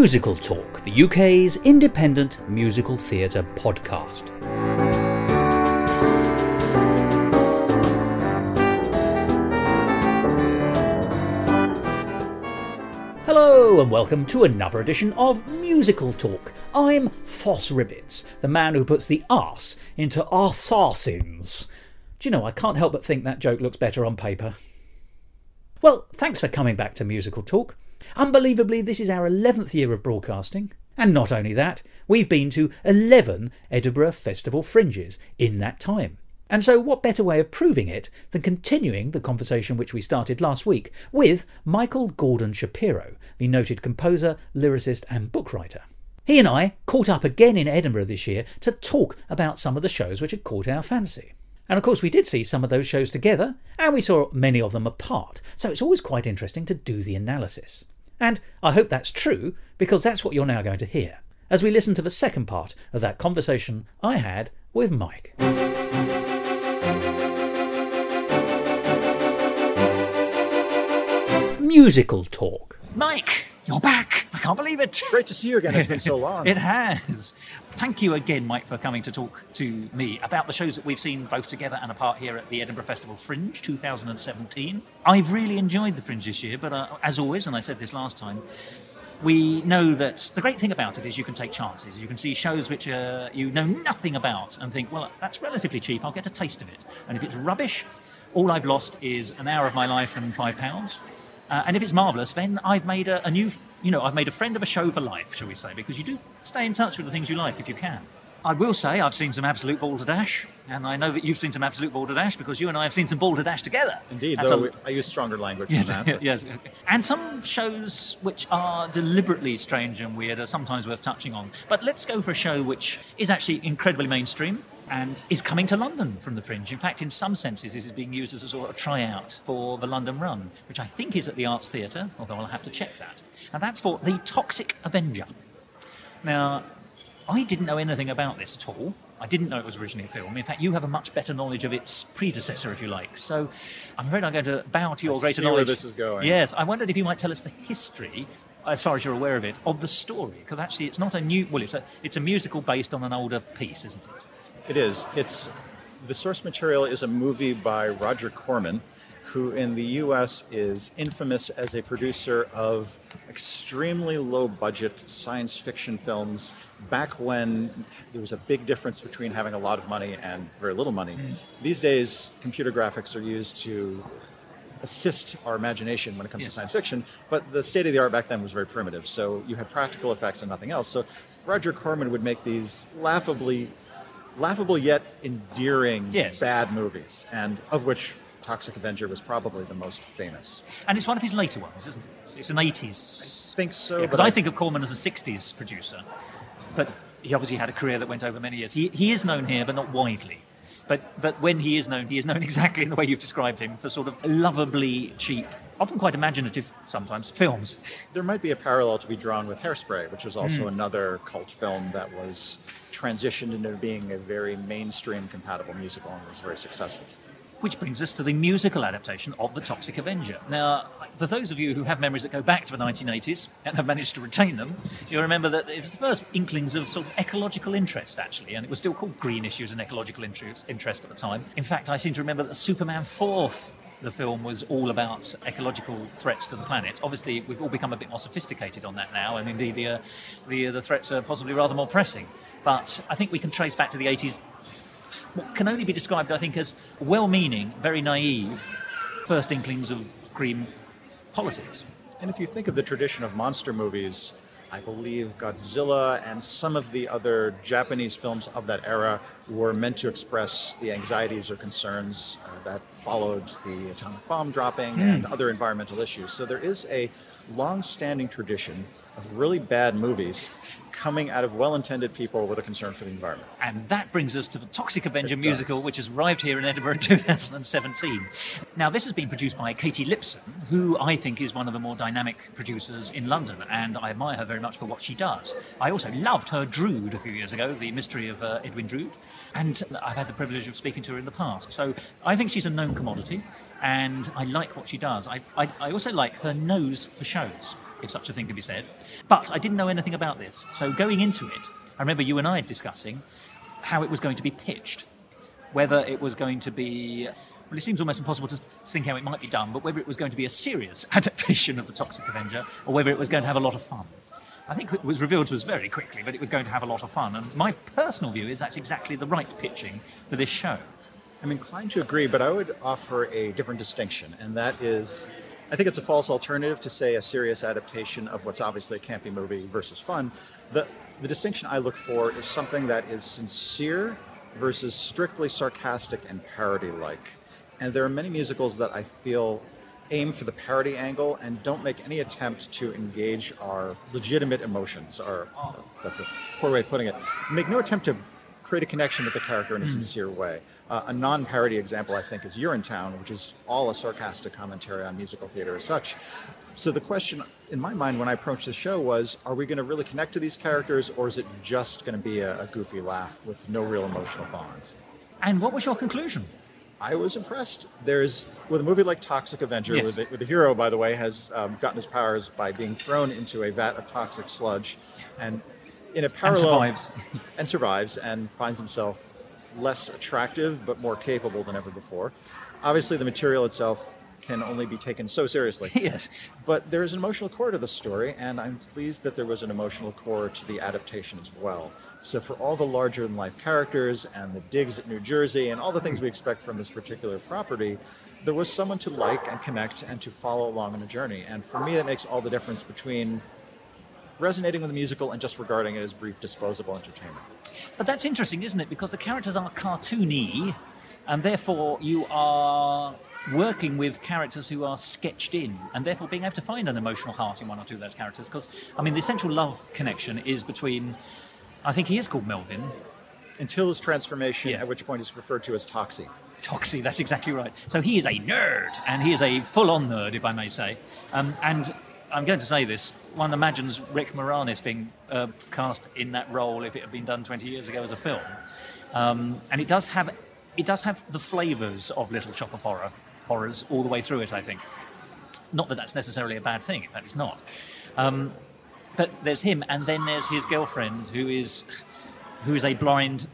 Musical Talk, the UK's independent musical theatre podcast. Hello and welcome to another edition of Musical Talk. I'm Thos Ribbits, the man who puts the arse into arsarsins. Do you know, I can't help but think that joke looks better on paper. Well, thanks for coming back to Musical Talk. Unbelievably, this is our 11th year of broadcasting. And not only that, we've been to 11 Edinburgh Festival Fringes in that time. And so what better way of proving it than continuing the conversation which we started last week with Michael Gordon Shapiro, the noted composer, lyricist and book writer. He and I caught up again in Edinburgh this year to talk about some of the shows which had caught our fancy. And of course we did see some of those shows together, and we saw many of them apart, so it's always quite interesting to do the analysis. And I hope that's true, because that's what you're now going to hear, as we listen to the second part of that conversation I had with Mike. Musical Talk. Mike, you're back! I can't believe it! Great to see you again, it's been so long. It has. Thank you again, Mike, for coming to talk to me about the shows that we've seen both together and apart here at the Edinburgh Festival Fringe 2017. I've really enjoyed the Fringe this year, but as always, and I said this last time, we know that the great thing about it is you can take chances. You can see shows which you know nothing about and think, well, that's relatively cheap, I'll get a taste of it. And if it's rubbish, all I've lost is an hour of my life and £5. And if it's marvellous, then I've made I've made a friend of a show for life, shall we say, because you do stay in touch with the things you like if you can. I will say I've seen some absolute balderdash, and I know that you've seen some absolute balderdash because you and I have seen some balderdash together. Indeed, though I use stronger language than that. But. Yes, and some shows which are deliberately strange and weird are sometimes worth touching on. But let's go for a show which is actually incredibly mainstream and is coming to London from the Fringe. In fact, in some senses, this is being used as a sort of tryout for the London run, which I think is at the Arts Theatre, although I'll have to check that. And that's for The Toxic Avenger. Now, I didn't know anything about this at all. I didn't know it was originally a film. In fact, you have a much better knowledge of its predecessor, if you like. So I'm afraid I'm going to bow to your greater knowledge. Where this is going. Yes, I wondered if you might tell us the history, as far as you're aware of it, of the story. Because actually it's not a new... Well, it's a musical based on an older piece, isn't it? It is. The source material is a movie by Roger Corman, who in the US is infamous as a producer of extremely low-budget science fiction films back when there was a big difference between having a lot of money and very little money. These days, computer graphics are used to assist our imagination when it comes to science fiction, but the state of the art back then was very primitive, so you had practical effects and nothing else. So Roger Corman would make these laughable yet endearing bad movies, and of which Toxic Avenger was probably the most famous. And it's one of his later ones, isn't it? It's an 80s. I think so. Because I think of Corman as a 60s producer, but he obviously had a career that went over many years. He is known here, but not widely. But when he is known exactly in the way you've described him, for sort of lovably cheap, often quite imaginative sometimes, films. There might be a parallel to be drawn with Hairspray, which was also another cult film that was transitioned into being a very mainstream compatible musical and was very successful. Which brings us to the musical adaptation of The Toxic Avenger. Now, for those of you who have memories that go back to the 1980s and have managed to retain them, you'll remember that it was the first inklings of sort of ecological interest, actually, and it was still called Green Issues and Ecological Interest at the time. In fact, I seem to remember that Superman 4, the film, was all about ecological threats to the planet. Obviously, we've all become a bit more sophisticated on that now, and indeed the threats are possibly rather more pressing. But I think we can trace back to the 80s what can only be described, I think, as well-meaning, very naive first inklings of green politics. And if you think of the tradition of monster movies, I believe Godzilla and some of the other Japanese films of that era were meant to express the anxieties or concerns that followed the atomic bomb dropping and other environmental issues. So there is a long-standing tradition of really bad movies coming out of well-intended people with a concern for the environment. And that brings us to the Toxic Avenger musical, which has arrived here in Edinburgh in 2017. Now, this has been produced by Katie Lipson, who I think is one of the more dynamic producers in London, and I admire her very much for what she does. I also loved her Drood a few years ago, The Mystery of Edwin Drood, and I've had the privilege of speaking to her in the past. So I think she's a known commodity, and I like what she does. I also like her nose for shows. if such a thing can be said. But I didn't know anything about this. So going into it, I remember you and I discussing how it was going to be pitched. Whether it was going to be... Well, it seems almost impossible to think how it might be done, but whether it was going to be a serious adaptation of the Toxic Avenger or whether it was going to have a lot of fun. I think it was revealed to us very quickly that it was going to have a lot of fun, and my personal view is that's exactly the right pitching for this show. I'm inclined to agree, but I would offer a different distinction, and that is, I think it's a false alternative to say a serious adaptation of what's obviously a campy movie versus fun. The distinction I look for is something that is sincere versus strictly sarcastic and parody-like. And there are many musicals that I feel aim for the parody angle and don't make any attempt to engage our legitimate emotions, that's a poor way of putting it, make no attempt to create a connection with the character in a sincere way. A non-parody example, I think, is Urinetown, which is all a sarcastic commentary on musical theater as such. So the question in my mind when I approached the show was, are we going to really connect to these characters, or is it just going to be a goofy laugh with no real emotional bond? And what was your conclusion? I was impressed. With a movie like Toxic Avenger, yes. where the hero, by the way, has gotten his powers by being thrown into a vat of toxic sludge, and in a parallel survives and finds himself less attractive but more capable than ever before. Obviously, the material itself can only be taken so seriously. Yes. But there is an emotional core to the story, and I'm pleased that there was an emotional core to the adaptation as well. So for all the larger-than-life characters and the digs at New Jersey and all the things we expect from this particular property, there was someone to like and connect and to follow along on a journey. And for me, that makes all the difference between resonating with the musical and just regarding it as brief, disposable entertainment. But that's interesting, isn't it? Because the characters are cartoony, and therefore you are working with characters who are sketched in, and therefore being able to find an emotional heart in one or two of those characters. Because, I mean, the essential love connection is between, I think he is called Melvin. Until his transformation, yes. At which point he's referred to as Toxie. Toxie, that's exactly right. So he is a nerd, and he is a full-on nerd, if I may say. And I'm going to say this, one imagines Rick Moranis being cast in that role if it had been done 20 years ago as a film. And it does have the flavours of Little Shop of Horrors all the way through it, I think. Not that that's necessarily a bad thing, in fact it's not. But there's him, and then there's his girlfriend, who is a blind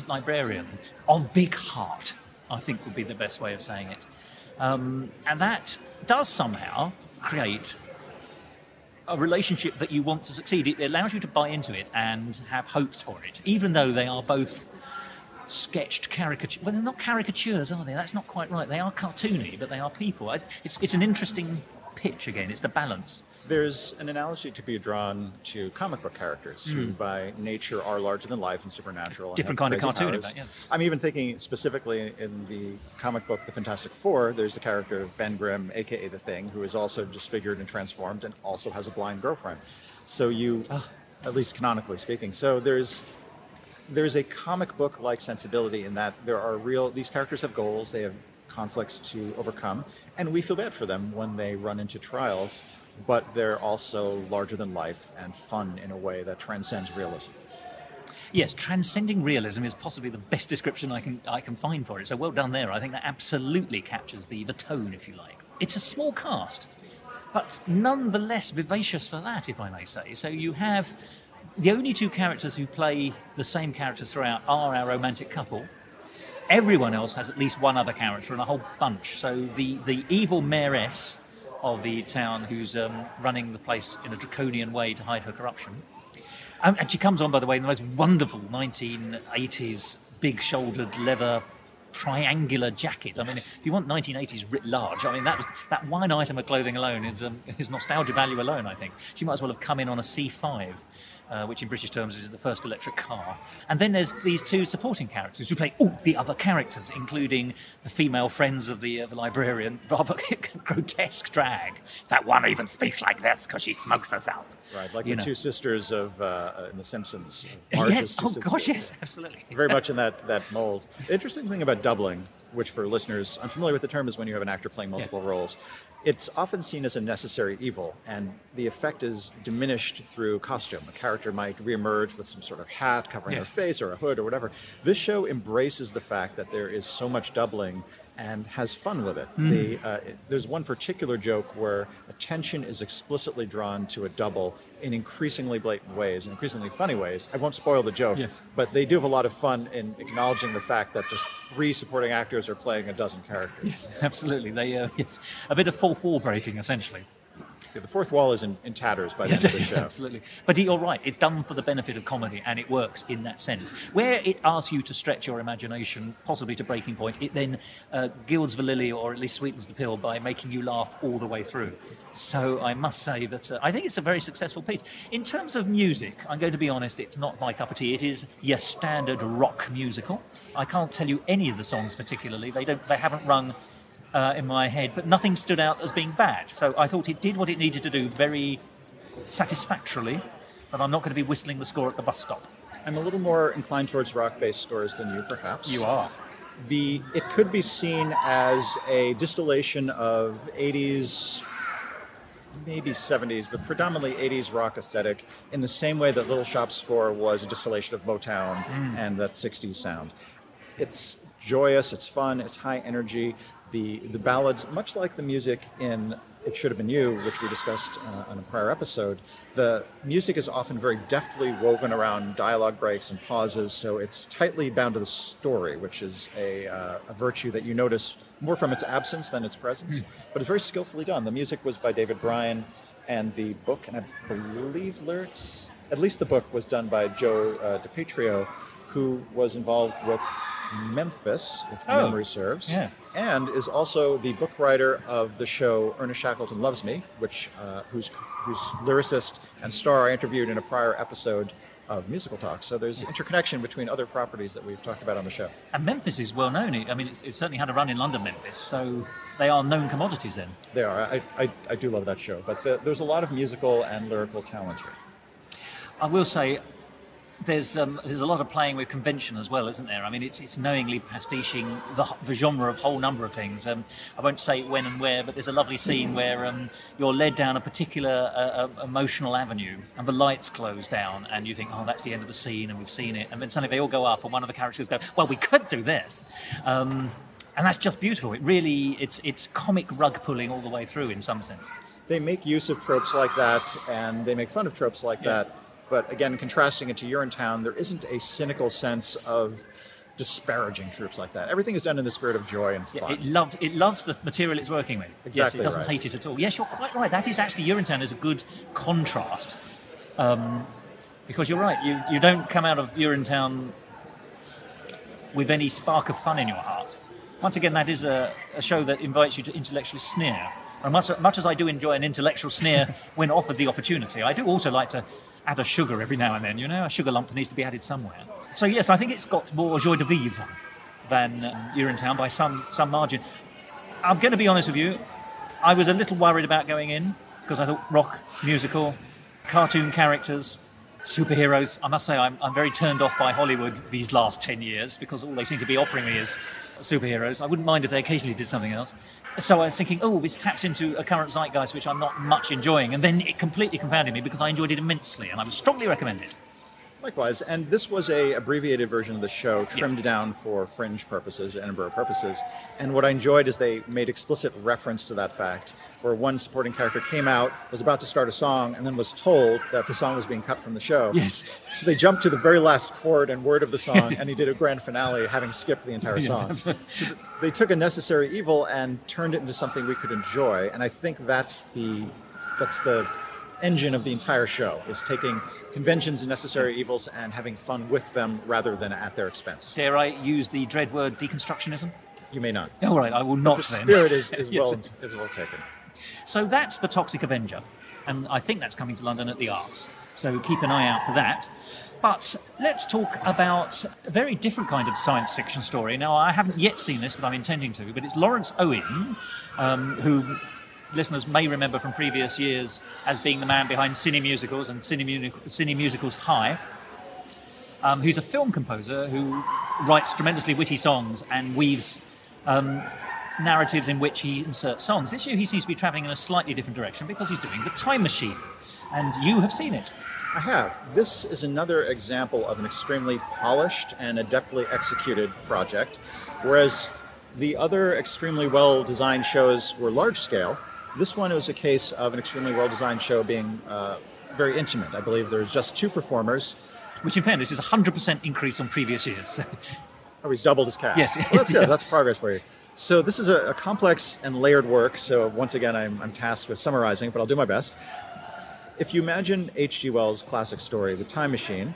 librarian of big heart, I think would be the best way of saying it. And that does somehow create a relationship that you want to succeed. It allows you to buy into it and have hopes for it, even though they are both sketched caricatures. Well, they're not caricatures, are they? That's not quite right. They are cartoony, but they are people. It's an interesting pitch again. It's the balance. There's an analogy to be drawn to comic book characters who by nature are larger than life and supernatural. Different kind of cartoon, yeah. I'm even thinking specifically in the comic book The Fantastic Four, there's the character of Ben Grimm, aka The Thing, who is also disfigured and transformed and also has a blind girlfriend. So at least canonically speaking, so there's a comic book-like sensibility in that these characters have goals, they have conflicts to overcome, and we feel bad for them when they run into trials, but they're also larger than life and fun in a way that transcends realism. Yes, transcending realism is possibly the best description I can find for it. So well done there. I think that absolutely captures the tone, if you like. It's a small cast, but nonetheless vivacious for that, if I may say. So you have the only two characters who play the same characters throughout are our romantic couple. Everyone else has at least one other character and a whole bunch. So the evil mayoress of the town who's running the place in a draconian way to hide her corruption. And she comes on, by the way, in the most wonderful 1980s big-shouldered leather triangular jacket. I mean, if you want 1980s writ large, I mean, that one item of clothing alone is nostalgia value alone, I think. She might as well have come in on a C5. Which in British terms is the first electric car. And then there's these two supporting characters who play all the other characters, including the female friends of the librarian, rather grotesque drag. That one even speaks like this because she smokes herself. Right, like two sisters of in The Simpsons. Yes, gosh, yes, absolutely. Very much in that mold. The interesting thing about doubling, which for listeners unfamiliar with the term is when you have an actor playing multiple roles. It's often seen as a necessary evil, and the effect is diminished through costume. A character might reemerge with some sort of hat covering their face or a hood or whatever. This show embraces the fact that there is so much doubling and has fun with it. There's one particular joke where attention is explicitly drawn to a double in increasingly blatant ways, in increasingly funny ways. I won't spoil the joke, but they do have a lot of fun in acknowledging the fact that just 3 supporting actors are playing a dozen characters. Yes, absolutely. It's a bit of fourth wall breaking, essentially. Yeah, the fourth wall is in tatters by the end of the show. Absolutely. But you're right, it's done for the benefit of comedy, and it works in that sense. Where it asks you to stretch your imagination, possibly to breaking point, it then gilds the lily, or at least sweetens the pill, by making you laugh all the way through. So I must say that I think it's a very successful piece. In terms of music, I'm going to be honest, it's not my cup of tea. It is your standard rock musical. I can't tell you any of the songs particularly. They haven't rung in my head, but nothing stood out as being bad. So I thought it did what it needed to do very satisfactorily, but I'm not going to be whistling the score at the bus stop. I'm a little more inclined towards rock-based scores than you, perhaps. You are. It could be seen as a distillation of 80s, maybe 70s, but predominantly 80s rock aesthetic, in the same way that Little Shop's score was a distillation of Motown and that 60s sound. It's joyous, it's fun, it's high energy. The ballads, much like the music in It Should Have Been You, which we discussed on a prior episode, the music is often very deftly woven around dialogue breaks and pauses, so it's tightly bound to the story, which is a virtue that you notice more from its absence than its presence, but it's very skillfully done. The music was by David Bryan, and the book, and I believe lyrics, at least the book, was done by Joe DiPietro, who was involved with Memphis, if memory serves, and is also the book writer of the show Ernest Shackleton Loves Me, which whose lyricist and star I interviewed in a prior episode of Musical Talk. So there's interconnection between other properties that we've talked about on the show. And Memphis is well known. I mean, it's certainly had a run in London, Memphis, so they are known commodities then. They are. I do love that show, but there's a lot of musical and lyrical talent here. I will say, there's a lot of playing with convention as well, isn't there? I mean, it's knowingly pastiching the genre of a whole number of things. I won't say when and where, but there's a lovely scene where you're led down a particular emotional avenue, and the lights close down, and you think, oh, that's the end of the scene, and we've seen it. And then suddenly they all go up, and one of the characters go, well, we could do this. And that's just beautiful. It really, it's comic rug pulling all the way through in some senses. They make use of tropes like that, and they make fun of tropes like that. But again, contrasting it to Urinetown, there isn't a cynical sense of disparaging troops like that. Everything is done in the spirit of joy and fun. It loves the material it's working with. Exactly. Yes, it doesn't hate it at all. Yes, you're quite right. That is actually, Urinetown is a good contrast. Because you're right, you don't come out of Urinetown with any spark of fun in your heart. Once again, that is a show that invites you to intellectually sneer. And much as I do enjoy an intellectual sneer when offered the opportunity, I do also like to add a sugar every now and then, a sugar lump needs to be added somewhere. So yes, I think it's got more joie de vivre than Urinetown by some margin. I'm going to be honest with you, I was a little worried about going in, because I thought rock, musical, cartoon characters, superheroes. I must say I'm very turned off by Hollywood these last 10 years, because all they seem to be offering me is superheroes. I wouldn't mind if they occasionally did something else. So I was thinking, this taps into a current zeitgeist which I'm not much enjoying, and then it completely confounded me because I enjoyed it immensely, and I would strongly recommend it. Likewise, and this was a abbreviated version of the show, trimmed down for Fringe purposes, Edinburgh purposes. And what I enjoyed is they made explicit reference to that fact, where one supporting character came out, was about to start a song, and then was told that the song was being cut from the show. Yes. So they jumped to the very last chord and word of the song, and he did a grand finale, having skipped the entire song. So they took a necessary evil and turned it into something we could enjoy, and I think that's the engine of the entire show, is taking conventions and necessary evils and having fun with them rather than at their expense. Dare I use the dread word deconstructionism? You may not. All right, I will not. But the spirit is well taken. So that's the Toxic Avenger, and I think that's coming to London at the Arts. So keep an eye out for that. But let's talk about a very different kind of science fiction story. Now, I haven't yet seen this, but I'm intending to. But it's Lawrence Owen, who listeners may remember from previous years as being the man behind Cine Musicals and Cine Musicals High, who's a film composer who writes tremendously witty songs and weaves narratives in which he inserts songs. This year he seems to be travelling in a slightly different direction because he's doing The Time Machine, and you have seen it. I have. This is another example of an extremely polished and adeptly executed project, whereas The other extremely well-designed shows were large-scale. This one was a case of an extremely well-designed show being very intimate. I believe there's just 2 performers. Which, in fairness, is a 100% increase on previous years. Oh, he's doubled his cast. Yes. Well, that's good. Yes. That's progress for you. So this is a complex and layered work. So once again, I'm tasked with summarizing, but I'll do my best. If you imagine H.G. Wells' classic story, The Time Machine,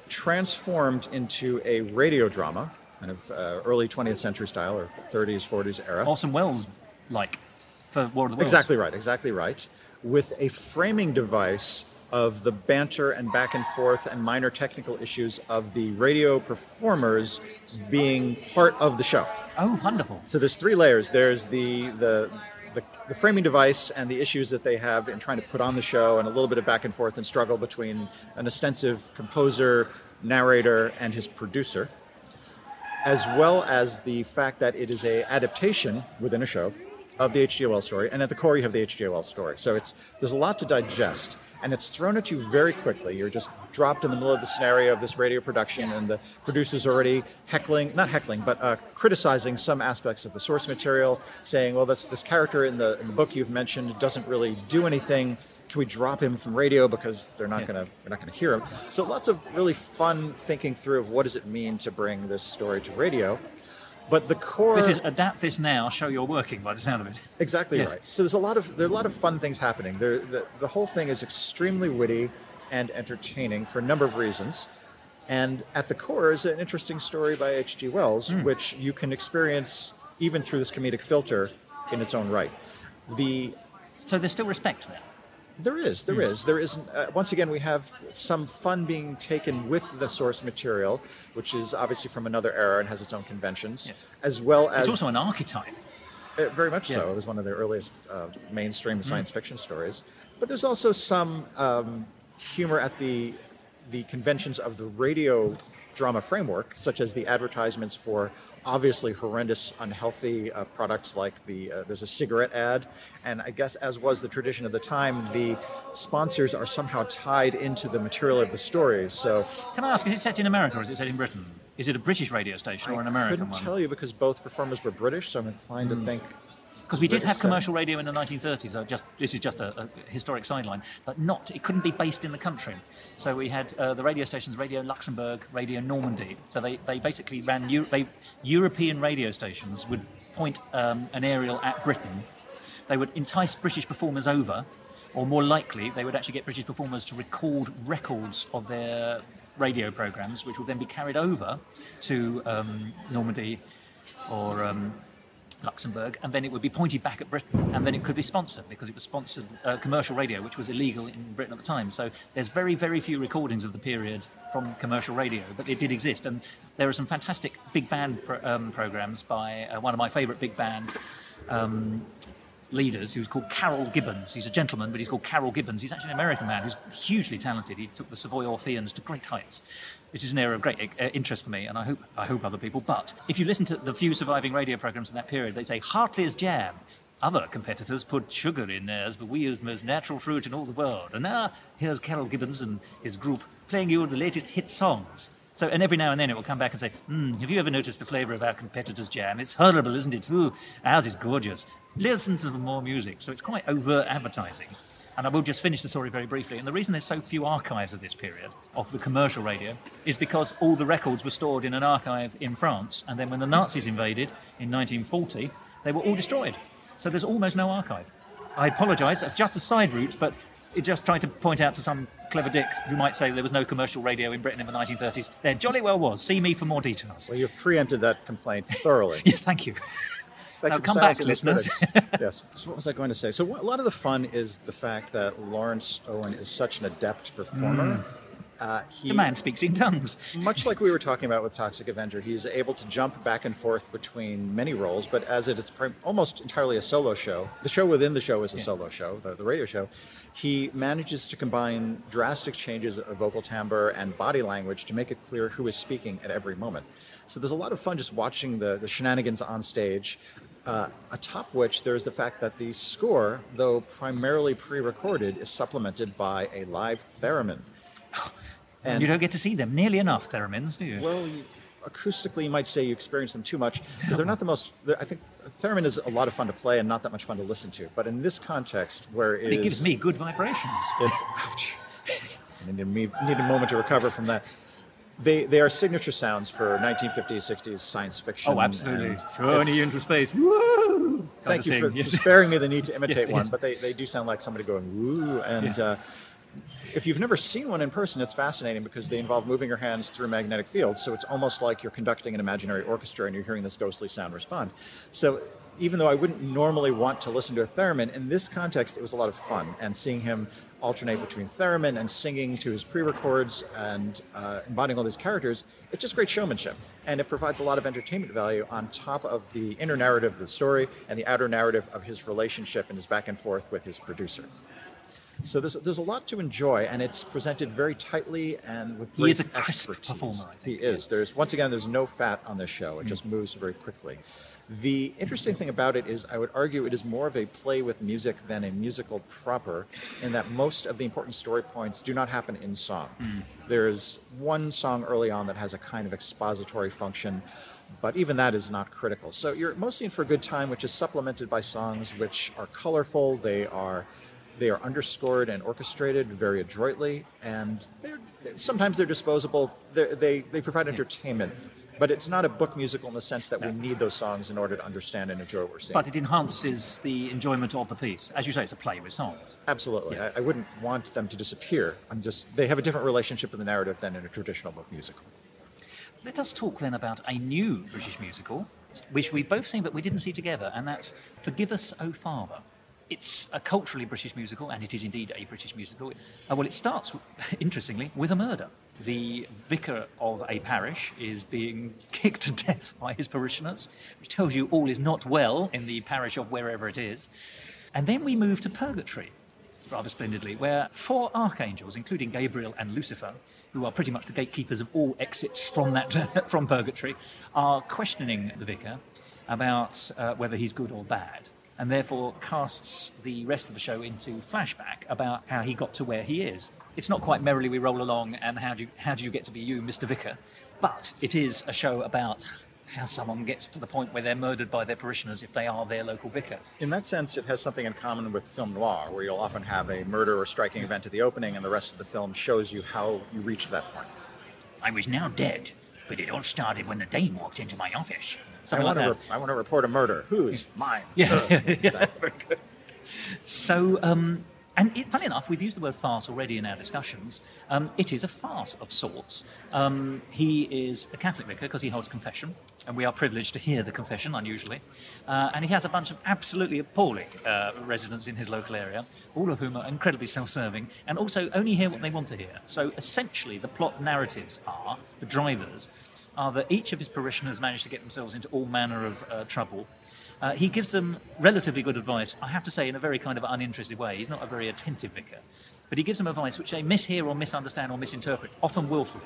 transformed into a radio drama, kind of early 20th century style, or 30s, 40s era. Orson Welles, like, for War of the Worlds. Exactly right. With a framing device of the banter and back and forth and minor technical issues of the radio performers being part of the show. Oh, wonderful. So there's 3 layers. There's the framing device and the issues that they have in trying to put on the show, and a little bit of back and forth and struggle between an ostensive composer, narrator, and his producer, as well as the fact that it is an adaptation within a show of the H.G. Wells story, and at the core you have the H.G. Wells story. So there's a lot to digest, and it's thrown at you very quickly. You're just dropped in the middle of the scenario of this radio production, and the producer's already criticizing some aspects of the source material, saying, well, this character in the book you've mentioned doesn't really do anything. Can we drop him from radio because they're not going to hear him? So lots of really fun thinking through of what does it mean to bring this story to radio. But the core... This is adapt this now, show you're working, by the sound of it. Exactly yes. Right. So there are a lot of fun things happening. The whole thing is extremely witty and entertaining for a number of reasons. And at the core is an interesting story by H.G. Wells, which you can experience even through this comedic filter in its own right. So there's still respect there? There is. Once again, we have some fun being taken with the source material, which is obviously from another era and has its own conventions, yes. As well as... It's also an archetype. Very much so. It was one of the earliest mainstream science fiction stories. But there's also some humor at the conventions of the radio drama framework, such as the advertisements for obviously horrendous, unhealthy products like there's a cigarette ad, and I guess as was the tradition of the time, the sponsors are somehow tied into the material of the story. So, can I ask, is it set in America or is it set in Britain? Is it a British radio station or an American one? I couldn't tell you because both performers were British, so I'm inclined to think... Because we did have commercial radio in the 1930s. This is just a historic sideline, but it couldn't be based in the country. So we had the radio stations, Radio Luxembourg, Radio Normandy. So they basically ran European radio stations would point an aerial at Britain. They would entice British performers over, or more likely, they would actually get British performers to record records of their radio programs, which would then be carried over to Normandy or Luxembourg, and then it would be pointed back at Britain, and then it could be sponsored because it was sponsored commercial radio, which was illegal in Britain at the time. So there's very, very few recordings of the period from commercial radio, but it did exist, and there are some fantastic big band programs by one of my favourite big band leaders, who's called Carol Gibbons. He's a gentleman, but he's called Carol Gibbons. He's actually an American man who's hugely talented. He took the Savoy Orpheans to great heights. This is an area of great interest for me, and I hope other people. But if you listen to the few surviving radio programs in that period, they say Hartley's jam. Other competitors put sugar in theirs, but we use the most natural fruit in all the world. And now here's Carol Gibbons and his group playing you the latest hit songs. So, and every now and then it will come back and say, have you ever noticed the flavour of our competitor's jam? It's horrible, isn't it? Ooh, ours is gorgeous. Listen to more music. So it's quite overt advertising. And I will just finish the story very briefly. And the reason there's so few archives of this period, of the commercial radio, is because all the records were stored in an archive in France. And then when the Nazis invaded in 1940, they were all destroyed. So there's almost no archive. I apologise, that's just a side route, but just trying to point out to some clever dick who might say there was no commercial radio in Britain in the 1930s. There jolly well was. See me for more details. Well, you've preempted that complaint thoroughly. Yes, thank you. Now come back, listeners. Yes. So what was I going to say? So a lot of the fun is the fact that Lawrence Owen is such an adept performer. The man speaks in tongues. Much like we were talking about with Toxic Avenger, he's able to jump back and forth between many roles, but as it is almost entirely a solo show, the show within the show is a solo show, the radio show, he manages to combine drastic changes of vocal timbre and body language to make it clear who is speaking at every moment. So there's a lot of fun just watching the shenanigans on stage, atop which there's the fact that the score, though primarily pre-recorded, is supplemented by a live theremin. And you don't get to see them nearly enough, theremins, do you? Well, acoustically, you might say you experience them too much, because they're not the most, I think theremin is a lot of fun to play and not that much fun to listen to. But in this context, where it gives me good vibrations. It's, ouch. I need a moment to recover from that. They are signature sounds for 1950s, 60s science fiction. Oh, absolutely. Journey into space. Woo! Thank you for sparing me the need to imitate one, but they do sound like somebody going, woo. And if you've never seen one in person, it's fascinating because they involve moving your hands through magnetic fields. So it's almost like you're conducting an imaginary orchestra and you're hearing this ghostly sound respond. So even though I wouldn't normally want to listen to a theremin, in this context, it was a lot of fun. And seeing him alternate between theremin and singing to his pre-records and embodying all these characters, it's just great showmanship. And it provides a lot of entertainment value on top of the inner narrative of the story and the outer narrative of his relationship and his back and forth with his producer. So there's a lot to enjoy, and it's presented very tightly and with great expertise. He is a crisp performer, I think. He is. There's no fat on this show. It just moves very quickly. The interesting thing about it is, I would argue it is more of a play with music than a musical proper, in that most of the important story points do not happen in song. There's one song early on that has a kind of expository function, but even that is not critical. So you're mostly in for a good time, which is supplemented by songs which are colorful, they are underscored and orchestrated very adroitly, and sometimes they're disposable. They provide entertainment, but it's not a book musical in the sense that we need those songs in order to understand and enjoy what we're seeing. But it enhances the enjoyment of the piece. As you say, it's a play with songs. Absolutely. Yeah. I wouldn't want them to disappear. They have a different relationship with the narrative than in a traditional book musical. Let us talk then about a new British musical, which we've both seen but we didn't see together, and that's Forgive Us, O Father. It's a culturally British musical, and it is indeed a British musical. Well, it starts, interestingly, with a murder. The vicar of a parish is being kicked to death by his parishioners, which tells you all is not well in the parish of wherever it is. And then we move to purgatory, rather splendidly, where 4 archangels, including Gabriel and Lucifer, who are pretty much the gatekeepers of all exits from purgatory, are questioning the vicar about whether he's good or bad, and therefore casts the rest of the show into flashback about how he got to where he is. It's not quite merrily we roll along and how do you get to be you, Mr. Vicar, but it is a show about how someone gets to the point where they're murdered by their parishioners if they are their local vicar. In that sense, it has something in common with film noir, where you'll often have a murder or striking event at the opening and the rest of the film shows you how you reached that point. I was now dead, but it all started when the Dane walked into my office. I want to report a murder. Whose? Mine. Yeah, exactly. Very good. So, funny enough, we've used the word farce already in our discussions. It is a farce of sorts. He is a Catholic vicar because he holds confession, and we are privileged to hear the confession, unusually. And he has a bunch of absolutely appalling residents in his local area, all of whom are incredibly self-serving, and also only hear what they want to hear. So essentially, the plot narratives are, the drivers, are that each of his parishioners manage to get themselves into all manner of trouble. He gives them relatively good advice, I have to say, in a very kind of uninterested way. He's not a very attentive vicar. But he gives them advice which they mishear or misunderstand or misinterpret, often willfully,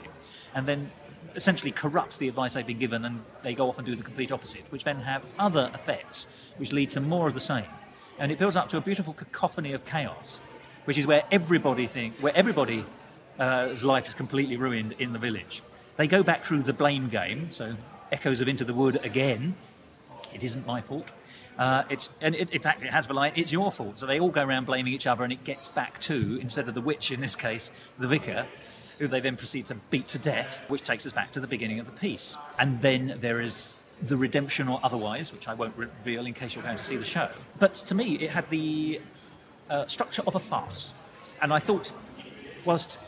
and then essentially corrupts the advice they've been given, and they go off and do the complete opposite, which then have other effects which lead to more of the same. And it builds up to a beautiful cacophony of chaos, which is where everybody's life is completely ruined in the village. They go back through the blame game, so echoes of Into the Wood again. It isn't my fault. In fact, it has the line, it's your fault. So they all go around blaming each other, and it gets back to, instead of the witch in this case, the vicar, who they then proceed to beat to death, which takes us back to the beginning of the piece. And then there is the redemption or otherwise, which I won't reveal in case you're going to see the show. But to me, it had the structure of a farce. And I thought, whilst,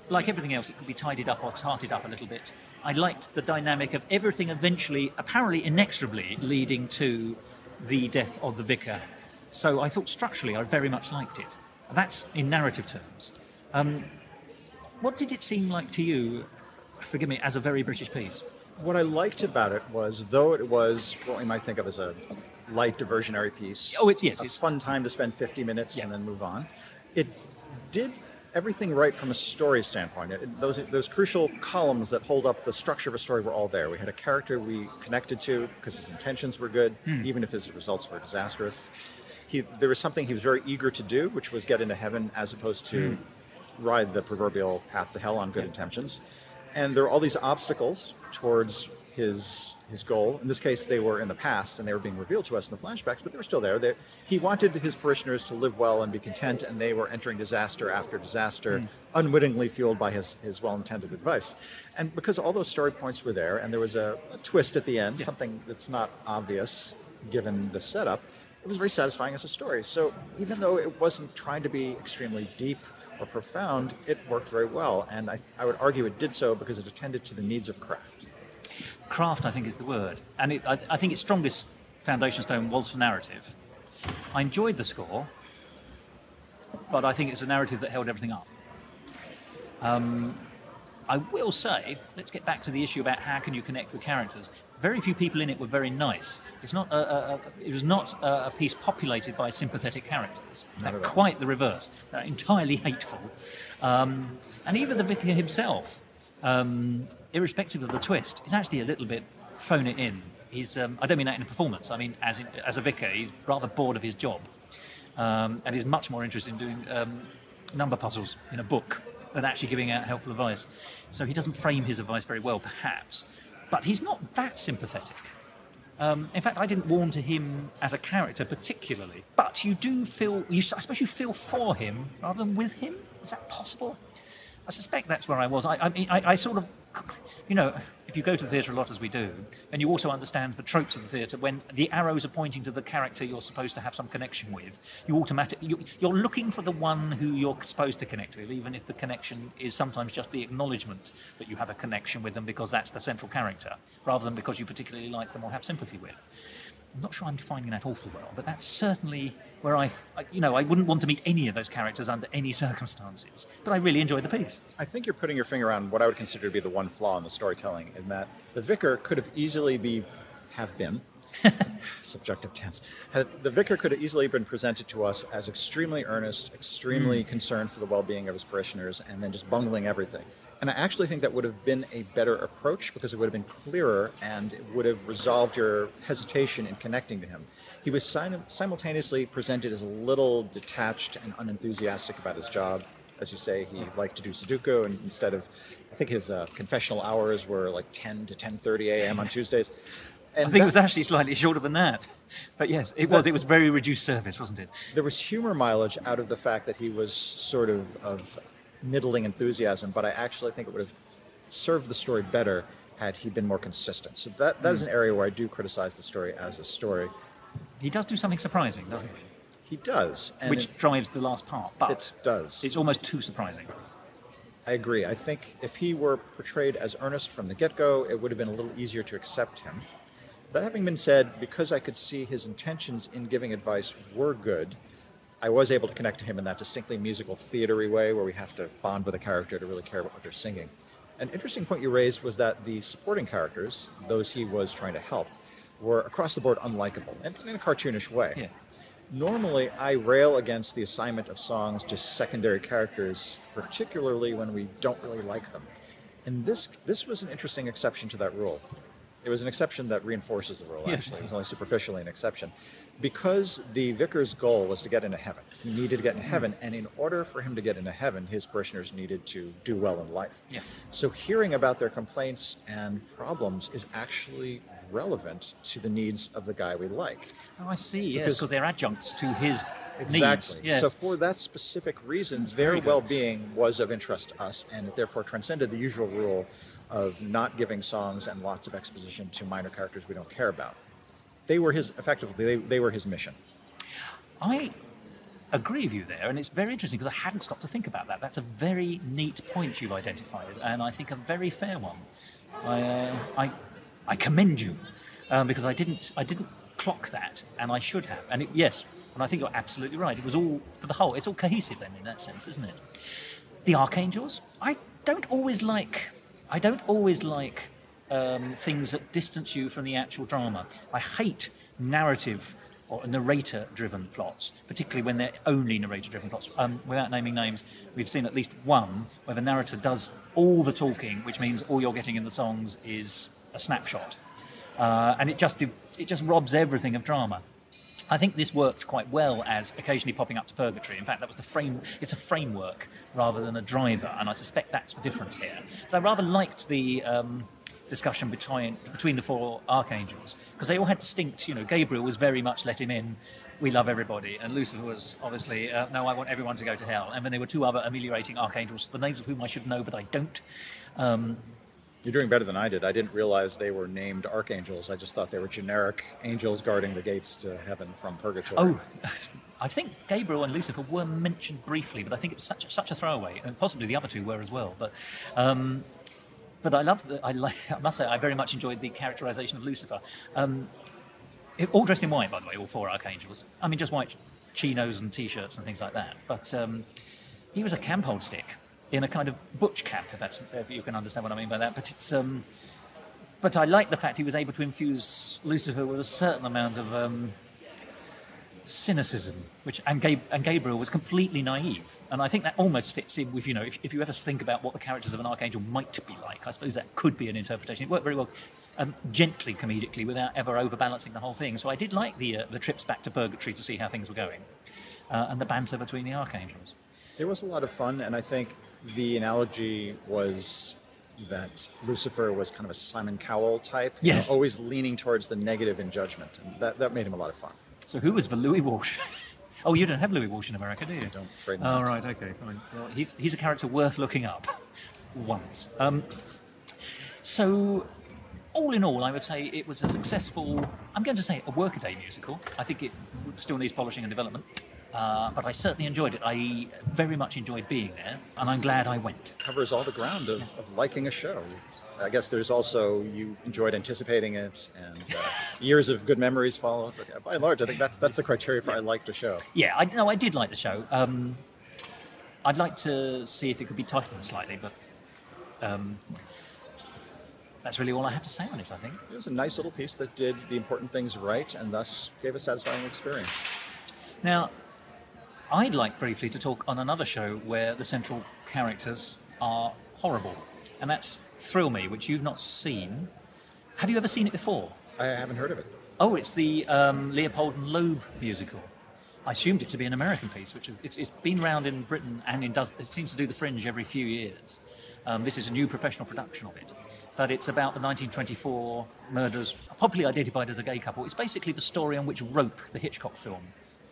like everything else, it could be tidied up or tarted up a little bit, I liked the dynamic of everything eventually, apparently inexorably, leading to the death of the vicar. So I thought structurally I very much liked it. That's in narrative terms. What did it seem like to you, forgive me, as a very British piece? What I liked about it was, though it was what we might think of as a light diversionary piece, it's fun time to spend 50 minutes and then move on, it did everything right from a story standpoint. Those crucial columns that hold up the structure of a story were all there. We had a character we connected to because his intentions were good, even if his results were disastrous. There was something he was very eager to do, which was get into heaven as opposed to ride the proverbial path to hell on good intentions. And there are all these obstacles towards his goal. In this case, they were in the past, and they were being revealed to us in the flashbacks, but they were still there. He wanted his parishioners to live well and be content, and they were entering disaster after disaster, unwittingly fueled by his well-intended advice. And because all those story points were there, and there was a twist at the end, something that's not obvious given the setup, it was very satisfying as a story. So even though it wasn't trying to be extremely deep or profound, it worked very well. And I would argue it did so because it attended to the needs of craft. Craft, I think, is the word. And I think its strongest foundation stone was for narrative. I enjoyed the score, but I think it's a narrative that held everything up. I will say, let's get back to the issue about how can you connect with characters. Very few people in it were very nice. It was not a piece populated by sympathetic characters. In fact, quite the reverse. They're entirely hateful. And even the vicar himself, irrespective of the twist, is actually a little bit phone it in. He's I don't mean that in a performance. I mean as a vicar, he's rather bored of his job, and is much more interested in doing number puzzles in a book than actually giving out helpful advice. So he doesn't frame his advice very well, perhaps. But he's not that sympathetic. In fact, I didn't warm to him as a character particularly. But you do feel, I suppose you feel for him rather than with him. Is that possible? I suspect that's where I was. I sort of, if you go to the theatre a lot as we do, and you also understand the tropes of the theatre, when the arrows are pointing to the character you're supposed to have some connection with, you're looking for the one who you're supposed to connect with, even if the connection is sometimes just the acknowledgement that you have a connection with them because that's the central character, rather than because you particularly like them or have sympathy with. I'm not sure I'm defining that awfully well, but that's certainly where I wouldn't want to meet any of those characters under any circumstances. But I really enjoyed the piece. I think you're putting your finger on what I would consider to be the one flaw in the storytelling, in that the vicar could have easily have been, subjunctive tense, the vicar could have easily been presented to us as extremely earnest, extremely concerned for the well-being of his parishioners, and then just bungling everything. And I actually think that would have been a better approach because it would have been clearer and it would have resolved your hesitation in connecting to him. He was simultaneously presented as a little detached and unenthusiastic about his job. As you say, he liked to do Sudoku, and instead of, I think his confessional hours were like 10 to 10:30 a.m. on Tuesdays. And I think it was actually slightly shorter than that. But yes, it was very reduced service, wasn't it? There was humor mileage out of the fact that he was sort of middling enthusiasm, but I actually think it would have served the story better had he been more consistent. So that is an area where I do criticize the story as a story. He does do something surprising, doesn't he? He does. And which drives the last part, but it does. It's almost too surprising. I agree. I think if he were portrayed as earnest from the get-go, it would have been a little easier to accept him. That having been said, because I could see his intentions in giving advice were good, I was able to connect to him in that distinctly musical theater-y way where we have to bond with a character to really care about what they're singing. An interesting point you raised was that the supporting characters, those he was trying to help, were across the board unlikable, and in a cartoonish way. Yeah. Normally, I rail against the assignment of songs to secondary characters, particularly when we don't really like them. And this was an interesting exception to that rule. It was an exception that reinforces the rule, actually. It was only superficially an exception. Because the vicar's goal was to get into heaven. He needed to get into heaven, and in order for him to get into heaven, his parishioners needed to do well in life. Yeah. So hearing about their complaints and problems is actually relevant to the needs of the guy we like. Oh, I see, yes, because they're adjuncts to his needs. Exactly. Yes. So for that specific reason, their well-being was of interest to us, and it therefore transcended the usual rule of not giving songs and lots of exposition to minor characters we don't care about. They were they were his mission. I agree with you there, and it's very interesting because I hadn't stopped to think about that. That's a very neat point you've identified, and I think a very fair one. I commend you because I didn't clock that, and I should have. And and I think you're absolutely right. It was all for the whole. It's all cohesive then in that sense, isn't it? The archangels. I don't always like things that distance you from the actual drama. I hate narrative or narrator-driven plots, particularly when they're only narrator-driven plots. Without naming names, we've seen at least one where the narrator does all the talking, which means all you're getting in the songs is a snapshot, and it just robs everything of drama. I think this worked quite well as occasionally popping up to purgatory. In fact, that was the frame. It's a framework rather than a driver, and I suspect that's the difference here. But I rather liked the discussion between the four archangels, because they all had distinct. Gabriel was very much let him in. We love everybody, and Lucifer was obviously no, I want everyone to go to hell. And then there were two other ameliorating archangels, the names of whom I should know, but I don't. You're doing better than I did. I didn't realize they were named archangels. I just thought they were generic angels guarding the gates to heaven from purgatory. Oh, I think Gabriel and Lucifer were mentioned briefly, but I think it's such a throwaway, and possibly the other two were as well. But I must say, I very much enjoyed the characterization of Lucifer. All dressed in white, by the way, all four archangels. I mean, just white chinos and T-shirts and things like that. But he was a camp hold stick in a kind of butch cap, if you can understand what I mean by that. But it's but I like the fact he was able to infuse Lucifer with a certain amount of cynicism, and Gabriel was completely naive. And I think that almost fits in with, if you ever think about what the characters of an archangel might be like, I suppose that could be an interpretation. It worked very well. Gently, comedically, without ever overbalancing the whole thing. So I did like the trips back to purgatory to see how things were going, and the banter between the archangels. It was a lot of fun, and I think the analogy was that Lucifer was kind of a Simon Cowell type, yes, always leaning towards the negative in judgment, and that made him a lot of fun. So who was the Louis Walsh? Oh, you don't have Louis Walsh in America, do you? I don't, afraid not. Oh, right, okay, fine. Well, he's a character worth looking up once. So, all in all, I would say it was a successful, I'm going to say a workaday musical. I think it still needs polishing and development, but I certainly enjoyed it. I very much enjoyed being there, and I'm glad I went. Covers all the ground of liking a show. I guess there's also, you enjoyed anticipating it, and years of good memories followed. But yeah, by and large, I think that's the criteria for I liked the show. Yeah, I did like the show. I'd like to see if it could be tightened slightly, but that's really all I have to say on it, I think. It was a nice little piece that did the important things right, and thus gave a satisfying experience. Now, I'd like briefly to talk on another show where the central characters are horrible, and that's Thrill Me, which you've not seen. Have you ever seen it before? I haven't heard of it. Oh, it's the Leopold and Loeb musical. I assumed it to be an American piece, which is it's been around in Britain, and it seems to do the Fringe every few years. This is a new professional production of it, but it's about the 1924 murders, popularly identified as a gay couple. It's basically the story on which Rope, the Hitchcock film,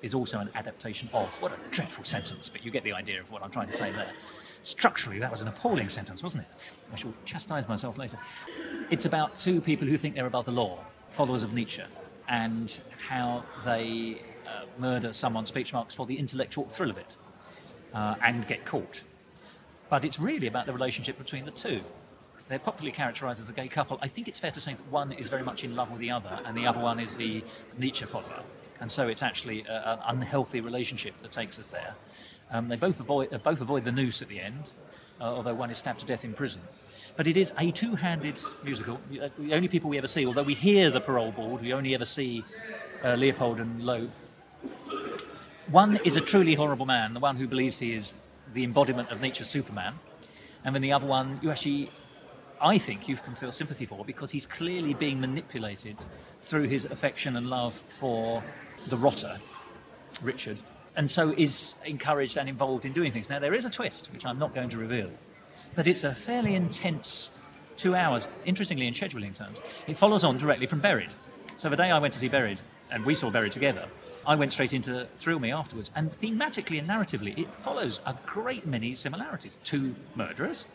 is also an adaptation of. What a dreadful sentence, but you get the idea of what I'm trying to say there. Structurally, that was an appalling sentence, wasn't it? I shall chastise myself later. It's about two people who think they're above the law, followers of Nietzsche, and how they murder someone, speech marks, for the intellectual thrill of it, and get caught. But it's really about the relationship between the two. They're popularly characterised as a gay couple. I think it's fair to say that one is very much in love with the other, and the other one is the Nietzsche follower. And so it's actually an unhealthy relationship that takes us there. They both avoid the noose at the end, although one is stabbed to death in prison. But it is a two-handed musical. The only people we ever see, although we hear the parole board, we only ever see Leopold and Loeb. One is a truly horrible man, the one who believes he is the embodiment of Nietzsche's Superman. And then the other one, I think you can feel sympathy for, because he's clearly being manipulated through his affection and love for the rotter, Richard, and so is encouraged and involved in doing things. Now, there is a twist, which I'm not going to reveal, but it's a fairly intense 2 hours, interestingly in scheduling terms. It follows on directly from Buried. So the day I went to see Buried, and we saw Buried together, I went straight into Thrill Me afterwards, and thematically and narratively, it follows a great many similarities. Two murderers,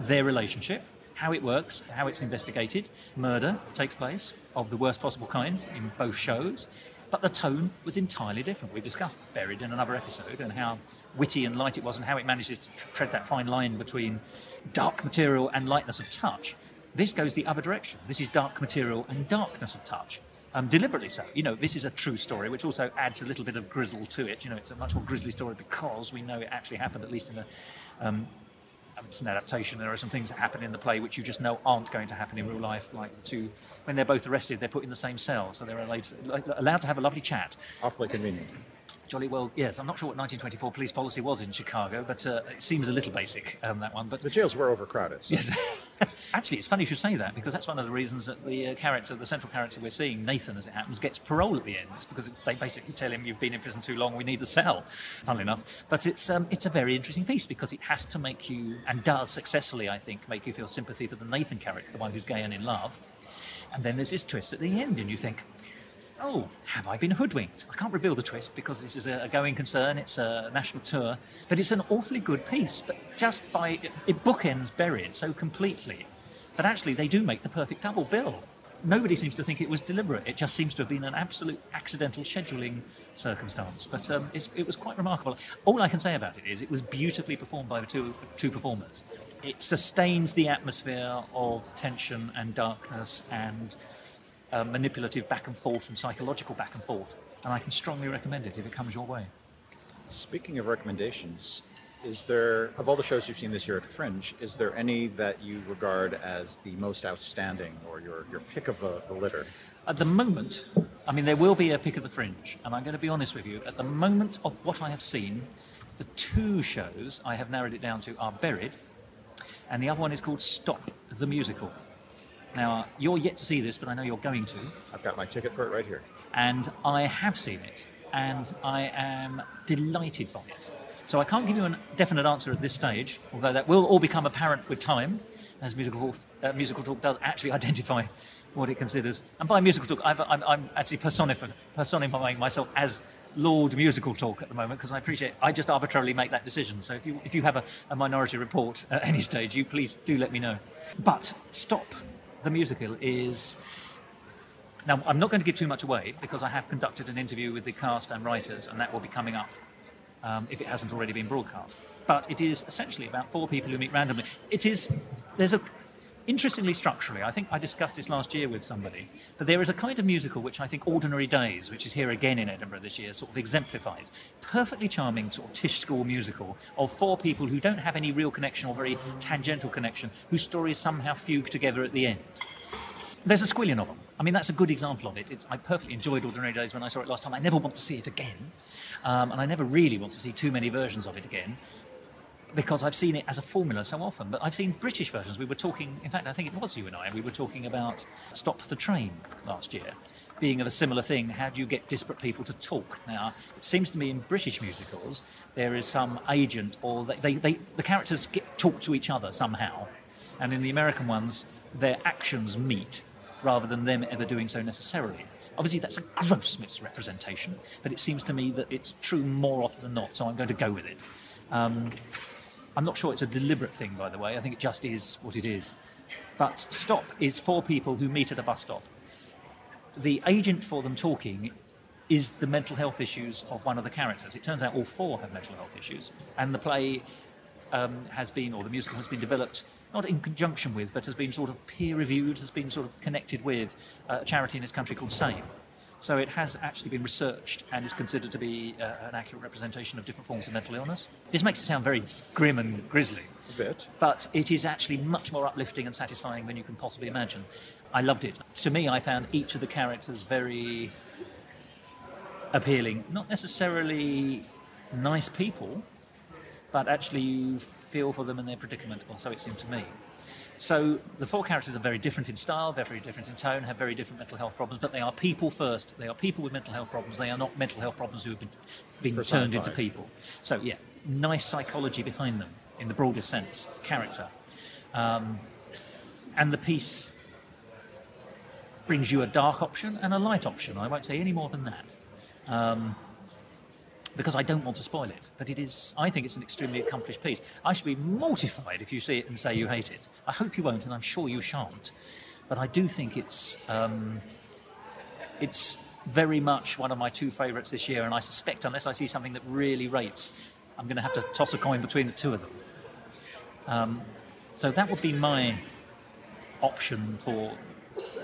their relationship, how it works, how it's investigated. Murder takes place of the worst possible kind in both shows, but the tone was entirely different. We discussed Buried in another episode, and how witty and light it was, and how it manages to tread that fine line between dark material and lightness of touch. This goes the other direction. This is dark material and darkness of touch. Deliberately so. This is a true story, which also adds a little bit of grizzle to it. It's a much more grisly story because we know it actually happened, at least in it's an adaptation. There are some things that happen in the play which you just know aren't going to happen in real life, like the two, when they're both arrested, they're put in the same cell, so they're allowed to have a lovely chat. Awfully convenient. Jolly well, yes. I'm not sure what 1924 police policy was in Chicago, but it seems a little basic, that one. But the jails were overcrowded. So. Yes. Actually, it's funny you should say that, because that's one of the reasons that the central character we're seeing, Nathan, as it happens, gets parole at the end. It's because they basically tell him, you've been in prison too long, we need the cell, funnily enough. But it's a very interesting piece, because it has to make you, and does successfully, I think, make you feel sympathy for the Nathan character, the one who's gay and in love. And then there's this twist at the end, and you think, oh, have I been hoodwinked? I can't reveal the twist because this is a going concern, it's a national tour, but it's an awfully good piece. But just by it bookends Buried so completely that actually they do make the perfect double bill. Nobody seems to think it was deliberate. It just seems to have been an absolute accidental scheduling circumstance. But it was quite remarkable. All I can say about it is it was beautifully performed by the two performers. It sustains the atmosphere of tension and darkness and manipulative back and forth and psychological back and forth. And I can strongly recommend it if it comes your way. Speaking of recommendations, is there, of all the shows you've seen this year at Fringe, is there any that you regard as the most outstanding, or your pick of the litter? At the moment, I mean, there will be a pick of the Fringe, and I'm going to be honest with you, at the moment of what I have seen, the two shows I have narrowed it down to are Buried, and the other one is called Stop, the Musical. Now, you're yet to see this, but I know you're going to. I've got my ticket for it right here. And I have seen it, and I am delighted by it. So I can't give you a definite answer at this stage, although that will all become apparent with time, as Musical Talk does actually identify what it considers. And by Musical Talk, I'm actually personifying myself as Lord Musical Talk at the moment, because I just arbitrarily make that decision. So if you have a minority report at any stage, you please do let me know. But Stop the Musical is... Now, I'm not going to give too much away, because I have conducted an interview with the cast and writers, and that will be coming up if it hasn't already been broadcast. But it is essentially about four people who meet randomly. Interestingly structurally, I think I discussed this last year with somebody, but there is a kind of musical which I think Ordinary Days, which is here again in Edinburgh this year, sort of exemplifies. Perfectly charming sort of Tisch School musical of four people who don't have any real connection or very tangential connection, whose stories somehow fugue together at the end. There's a squillion of them. I mean, that's a good example of it. I perfectly enjoyed Ordinary Days when I saw it last time. I never want to see it again, and I never really want to see too many versions of it again, because I've seen it as a formula so often. But I've seen British versions. We were talking, in fact, I think it was you and we were talking about Stop the Train last year, being of a similar thing. How do you get disparate people to talk? Now, it seems to me in British musicals, there is some agent, or the characters talk to each other somehow. And in the American ones, their actions meet, rather than them ever doing so necessarily. Obviously, that's a gross misrepresentation, but it seems to me that it's true more often than not, so I'm going to go with it. I'm not sure it's a deliberate thing, by the way. I think it just is what it is. But Stop is four people who meet at a bus stop. The agent for them talking is the mental health issues of one of the characters. It turns out all four have mental health issues, and the play the musical has been developed not in conjunction with, but has been sort of peer-reviewed, has been sort of connected with a charity in this country called SAME. So it has actually been researched and is considered to be an accurate representation of different forms of mental illness. This makes it sound very grim and grisly. A bit. But it is actually much more uplifting and satisfying than you can possibly imagine. I loved it. To me, I found each of the characters very appealing. Not necessarily nice people, but actually you feel for them and their predicament, or so it seemed to me. So the four characters are very different in style, they're very different in tone, have very different mental health problems, but they are people first. They are people with mental health problems. They are not mental health problems who have been turned into people. So yeah, nice psychology behind them in the broadest sense, character. And the piece brings you a dark option and a light option. I won't say any more than that. Because I don't want to spoil it. But I think it's an extremely accomplished piece. I should be mortified if you see it and say you hate it. I hope you won't, and I'm sure you shan't. But I do think it's very much one of my two favourites this year, and I suspect unless I see something that really rates, I'm going to have to toss a coin between the two of them. So that would be my option for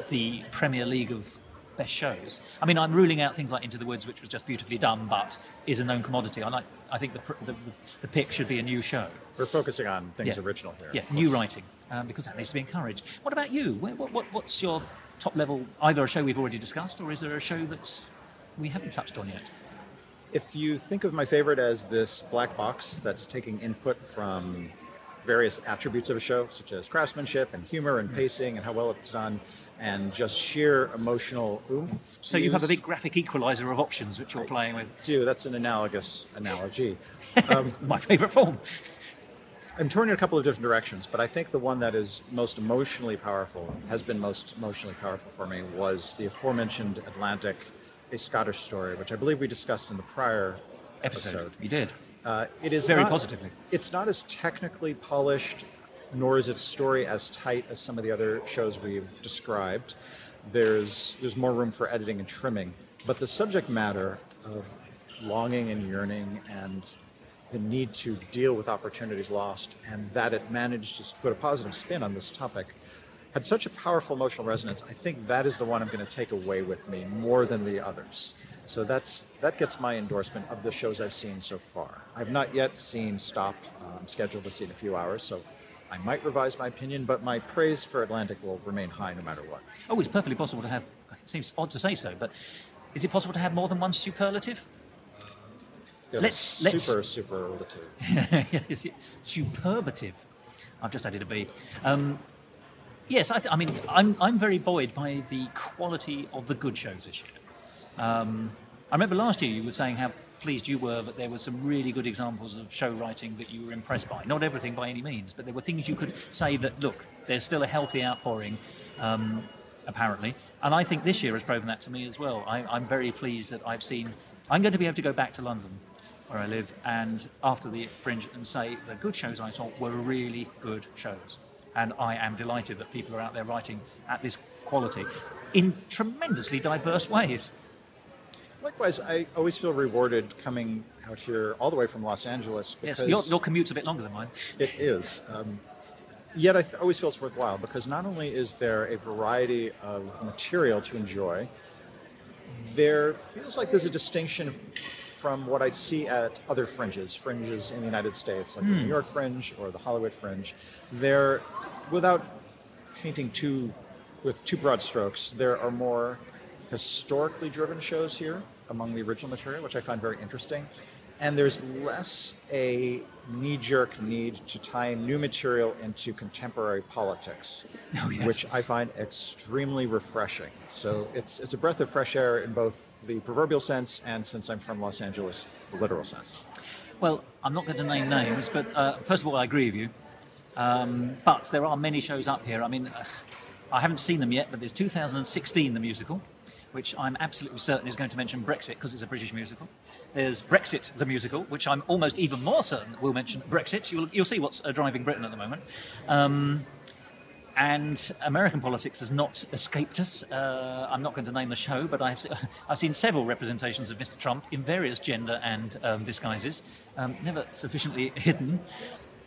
the Premier League of best shows. I mean, I'm ruling out things like Into the Woods, which was just beautifully done, but is a known commodity. I think the pick should be a new show. We're focusing on things original here. Yeah, new writing, because that needs to be encouraged. What about you? What's your top level? Either a show we've already discussed, or is there a show that we haven't touched on yet? If you think of my favorite as this black box that's taking input from various attributes of a show, such as craftsmanship and humor and pacing and how well it's done, and just sheer emotional oomph. So you have a big graphic equalizer of options which you're playing with. That's an analogous analogy. My favourite form. I'm torn in a couple of different directions, but I think the one that is most emotionally powerful, has been most emotionally powerful for me, was the aforementioned Atlantic, A Scottish Story, which I believe we discussed in the prior episode. You did. It is very not, positively. It's not as technically polished, nor is its story as tight as some of the other shows we've described. There's more room for editing and trimming, but the subject matter of longing and yearning and the need to deal with opportunities lost, and that it managed to put a positive spin on this topic, had such a powerful emotional resonance. I think that is the one I'm going to take away with me more than the others. So that gets my endorsement of the shows I've seen so far. I've not yet seen Stop. I'm scheduled to see in a few hours, so I might revise my opinion, but my praise for Atlantic will remain high no matter what. Oh, it's perfectly possible to have, it seems odd to say so, but is it possible to have more than one superlative? Let's superlative. Superbative. I've just added a B. Yes, I mean, I'm very buoyed by the quality of the good shows this year. I remember last year you were saying how pleased you were that there were some really good examples of show writing that you were impressed by. Not everything by any means, but there were things you could say that, look, there's still a healthy outpouring, apparently. And I think this year has proven that to me as well. I'm very pleased that I'm going to be able to go back to London, where I live, and after the Fringe, and say the good shows I saw were really good shows. And I am delighted that people are out there writing at this quality in tremendously diverse ways. Likewise, I always feel rewarded coming out here all the way from Los Angeles. Because yes, your commute's a bit longer than mine. It is. Yet I always feel it's worthwhile, because not only is there a variety of material to enjoy, there feels like there's a distinction from what I'd see at other fringes in the United States, like the New York Fringe or the Hollywood Fringe. There, without painting with too broad strokes, there are more historically driven shows here among the original material, which I find very interesting. And there's less a knee-jerk need to tie new material into contemporary politics, which I find extremely refreshing. So it's a breath of fresh air in both the proverbial sense and, since I'm from Los Angeles, the literal sense. Well, I'm not going to name names, but first of all, I agree with you. But there are many shows up here. I mean, I haven't seen them yet, but there's 2016, the musical, which I'm absolutely certain is going to mention Brexit because it's a British musical. There's Brexit, the musical, which I'm almost even more certain will mention Brexit. You'll see what's driving Britain at the moment. And American politics has not escaped us. I'm not going to name the show, but I've seen several representations of Mr. Trump in various gender and disguises, never sufficiently hidden.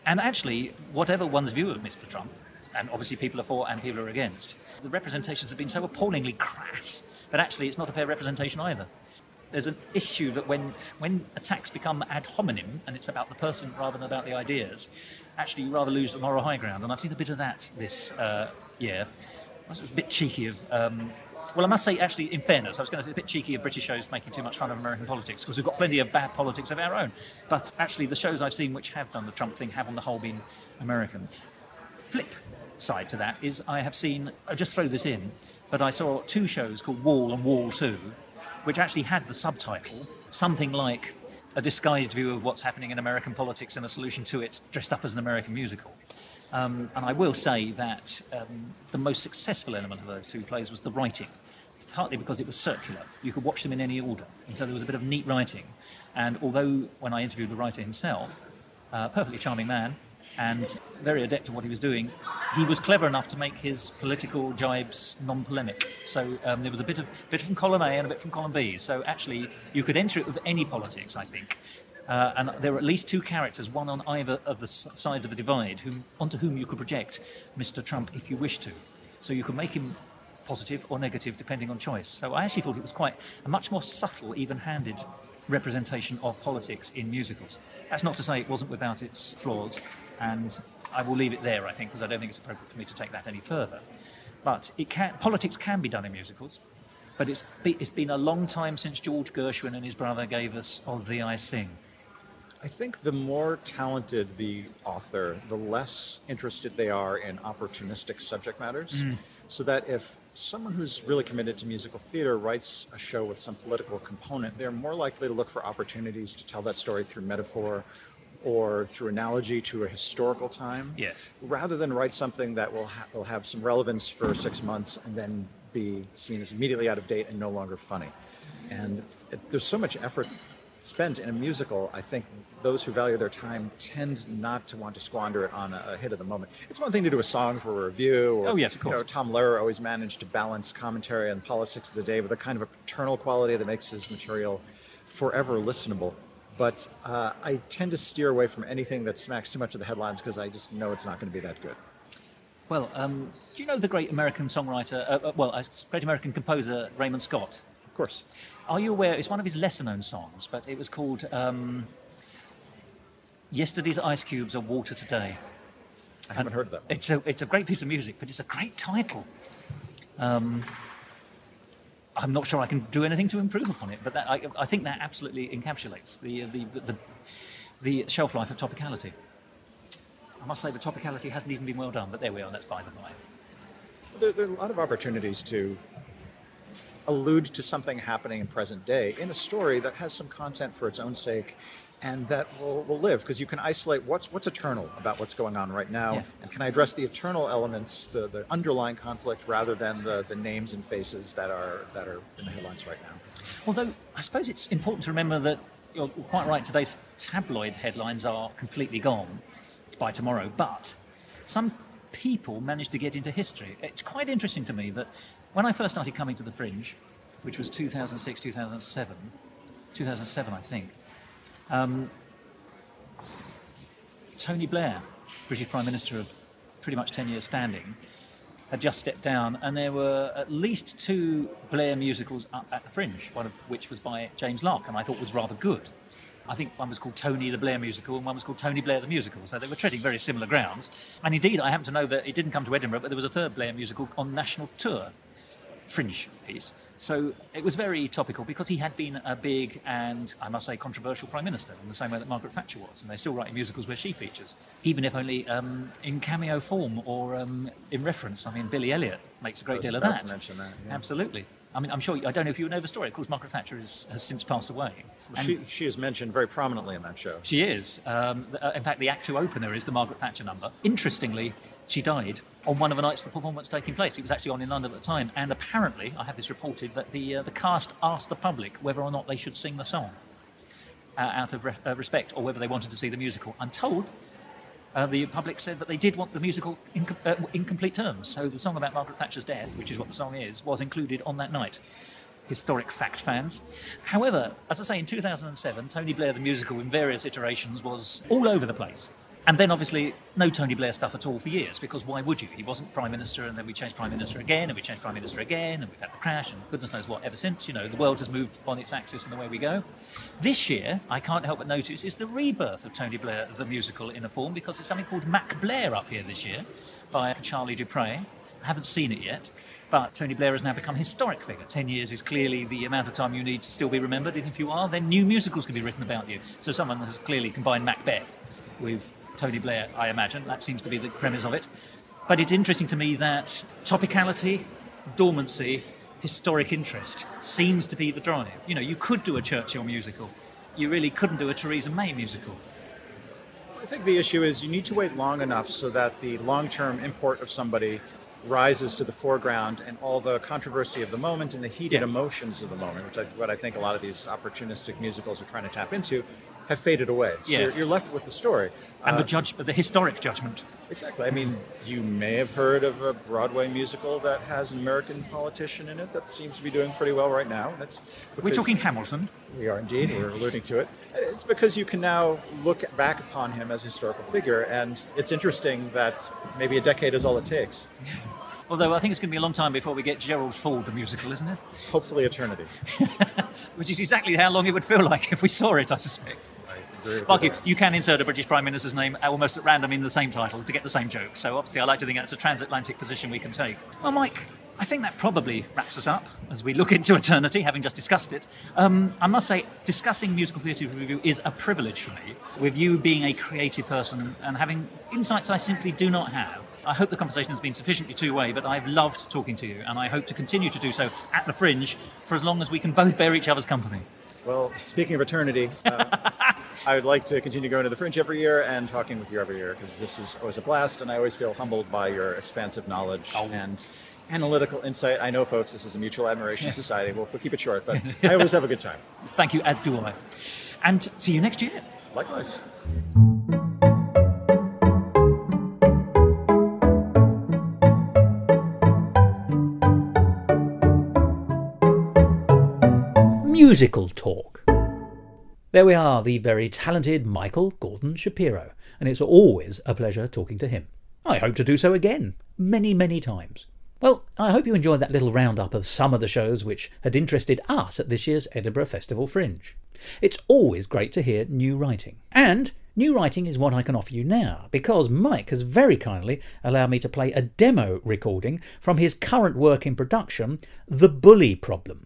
And actually, whatever one's view of Mr. Trump, and obviously people are for and people are against, the representations have been so appallingly crass that actually it's not a fair representation either. There's an issue that when attacks become ad hominem, and it's about the person rather than about the ideas, actually you rather lose the moral high ground. And I've seen a bit of that this year. I was a bit cheeky of... well, I must say, actually, in fairness, I was going to say a bit cheeky of British shows making too much fun of American politics, because we've got plenty of bad politics of our own. But actually, the shows I've seen which have done the Trump thing have on the whole been American. Flip side to that is I have seen... I'll just throw this in, but I saw two shows called Wall and Wall 2, which actually had the subtitle, something like a disguised view of what's happening in American politics and a solution to it, dressed up as an American musical. And I will say that the most successful element of those two plays was the writing, partly because it was circular. You could watch them in any order, and so there was a bit of neat writing. And although, when I interviewed the writer himself, perfectly charming man, and very adept at what he was doing, he was clever enough to make his political jibes non-polemic. So there was a bit from column A and a bit from column B. So actually, you could enter it with any politics, I think. And there were at least two characters, one on either of the sides of the divide, onto whom you could project Mr. Trump if you wished to. So you could make him positive or negative depending on choice. So I actually thought it was quite a much more subtle, even-handed representation of politics in musicals. That's not to say it wasn't without its flaws, and I will leave it there, I think, because I don't think it's appropriate for me to take that any further. But politics can be done in musicals, but it's been a long time since George Gershwin and his brother gave us Of Thee I Sing. I think the more talented the author, the less interested they are in opportunistic subject matters. So that if someone who's really committed to musical theater writes a show with some political component, they're more likely to look for opportunities to tell that story through metaphor or through analogy to a historical time. Yes. Rather than write something that will have some relevance for 6 months and then be seen as immediately out of date and no longer funny. And there's so much effort spent in a musical. I think those who value their time tend not to want to squander it on a hit of the moment. It's one thing to do a song for a review, or, oh yes, of course. Tom Lehrer always managed to balance commentary and politics of the day with a kind of a paternal quality that makes his material forever listenable. But I tend to steer away from anything that smacks too much of the headlines because I just know it's not going to be that good. Well, do you know the great American songwriter, great American composer Raymond Scott? Of course. Are you aware, it's one of his lesser-known songs, but it was called Yesterday's Ice Cubes Are Water Today. I haven't heard that one. It's a great piece of music, but it's a great title. I'm not sure I can do anything to improve upon it, but I think that absolutely encapsulates the shelf life of topicality. I must say the topicality hasn't even been well done, but there we are, that's by the by. There are a lot of opportunities to allude to something happening in present day in a story that has some content for its own sake and that will live, because you can isolate what's eternal about what's going on right now, and can I address the eternal elements, the underlying conflict, rather than the names and faces that are in the headlines right now. Although I suppose it's important to remember that you're quite right, today's tabloid headlines are completely gone by tomorrow, but some people managed to get into history. It's quite interesting to me that when I first started coming to the Fringe, which was 2006, 2007 I think, Tony Blair, British Prime Minister of pretty much 10 years standing, had just stepped down, and there were at least 2 Blair musicals up at the Fringe, one of which was by James Lark, and I thought was rather good. I think one was called Tony the Blair Musical and one was called Tony Blair the Musical, so they were treading very similar grounds. And indeed, I happen to know that it didn't come to Edinburgh, but there was a third Blair musical on national tour, Fringe piece. So it was very topical because he had been a big and, I must say, controversial Prime Minister in the same way that Margaret Thatcher was, and they're still writing musicals where she features, even if only in cameo form or in reference. I mean, Billy Elliot makes a great deal of that. To mention that, yeah. Absolutely. I mean, I'm sure, I don't know if you know the story. Of course, Margaret Thatcher has since passed away. She is mentioned very prominently in that show. She is. In fact, the Act 2 opener is the Margaret Thatcher number. Interestingly, she died on one of the nights the performance taking place. It was actually on in London at the time, and apparently, I have this reported, that the cast asked the public whether or not they should sing the song out of respect, or whether they wanted to see the musical. I'm told the public said that they did want the musical in complete terms. So the song about Margaret Thatcher's death, which is what the song is, was included on that night. Historic fact, fans. However, as I say, in 2007, Tony Blair the musical in various iterations was all over the place. And then obviously no Tony Blair stuff at all for years, because why would you? He wasn't Prime Minister, and then we changed Prime Minister again, and we changed Prime Minister again, and we've had the crash, and goodness knows what ever since. You know, the world has moved on its axis and away we go. This year, I can't help but notice, is the rebirth of Tony Blair the musical in a form, because there's something called Mac Blair up here this year by Charlie Dupre. I haven't seen it yet. But Tony Blair has now become a historic figure. 10 years is clearly the amount of time you need to still be remembered, and if you are, then new musicals can be written about you. So someone has clearly combined Macbeth with Tony Blair, I imagine. That seems to be the premise of it. But it's interesting to me that topicality, dormancy, historic interest seems to be the drive. You know, you could do a Churchill musical. You really couldn't do a Theresa May musical. I think the issue is you need to wait long enough so that the long-term import of somebody rises to the foreground, and all the controversy of the moment and the heated emotions of the moment, which is what I think a lot of these opportunistic musicals are trying to tap into, have faded away. So you're left with the story. And the historic judgment. Exactly. I mean, you may have heard of a Broadway musical that has an American politician in it that seems to be doing pretty well right now. We're talking Hamilton. We are indeed. We're alluding to it. It's because you can now look back upon him as a historical figure, and it's interesting that maybe a decade is all it takes. Although I think it's going to be a long time before we get Gerald Ford, the musical, isn't it? Hopefully eternity. Which is exactly how long it would feel like if we saw it, I suspect. Like you can insert a British Prime Minister's name almost at random in the same title to get the same joke. So obviously I like to think that's a transatlantic position we can take. Well, Mike, I think that probably wraps us up as we look into eternity, having just discussed it. I must say, discussing musical theatre review is a privilege for me, with you being a creative person and having insights I simply do not have. I hope the conversation has been sufficiently two-way, but I've loved talking to you, and I hope to continue to do so at the Fringe for as long as we can both bear each other's company. Well, speaking of eternity, I would like to continue going to the Fringe every year and talking with you every year, because this is always a blast, and I always feel humbled by your expansive knowledge and analytical insight. I know, folks, this is a mutual admiration society. We'll keep it short, but I always have a good time. Thank you, as do I. And see you next year. Likewise. Musical talk. There we are, the very talented Michael Gordon Shapiro, and it's always a pleasure talking to him. I hope to do so again, many, many times. Well, I hope you enjoyed that little roundup of some of the shows which had interested us at this year's Edinburgh Festival Fringe. It's always great to hear new writing. And new writing is what I can offer you now, because Mike has very kindly allowed me to play a demo recording from his current work in production, The Bully Problem.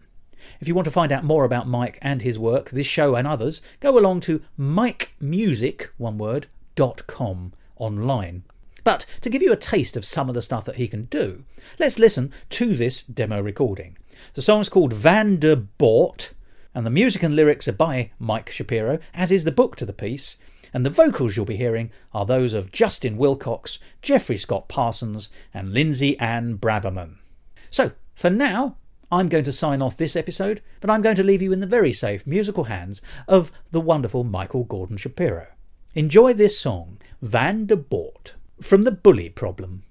If you want to find out more about Mike and his work, this show and others, go along to mikemusic.com online. But to give you a taste of some of the stuff that he can do, let's listen to this demo recording. The song's called Van der Boort, and the music and lyrics are by Mike Shapiro, as is the book to the piece, and the vocals you'll be hearing are those of Justin Wilcox, Jeffrey Scott Parsons, and Lindsay Ann Braverman. So, for now, I'm going to sign off this episode, but I'm going to leave you in the very safe musical hands of the wonderful Michael Gordon Shapiro. Enjoy this song, Van der Boort, from The Bully Problem.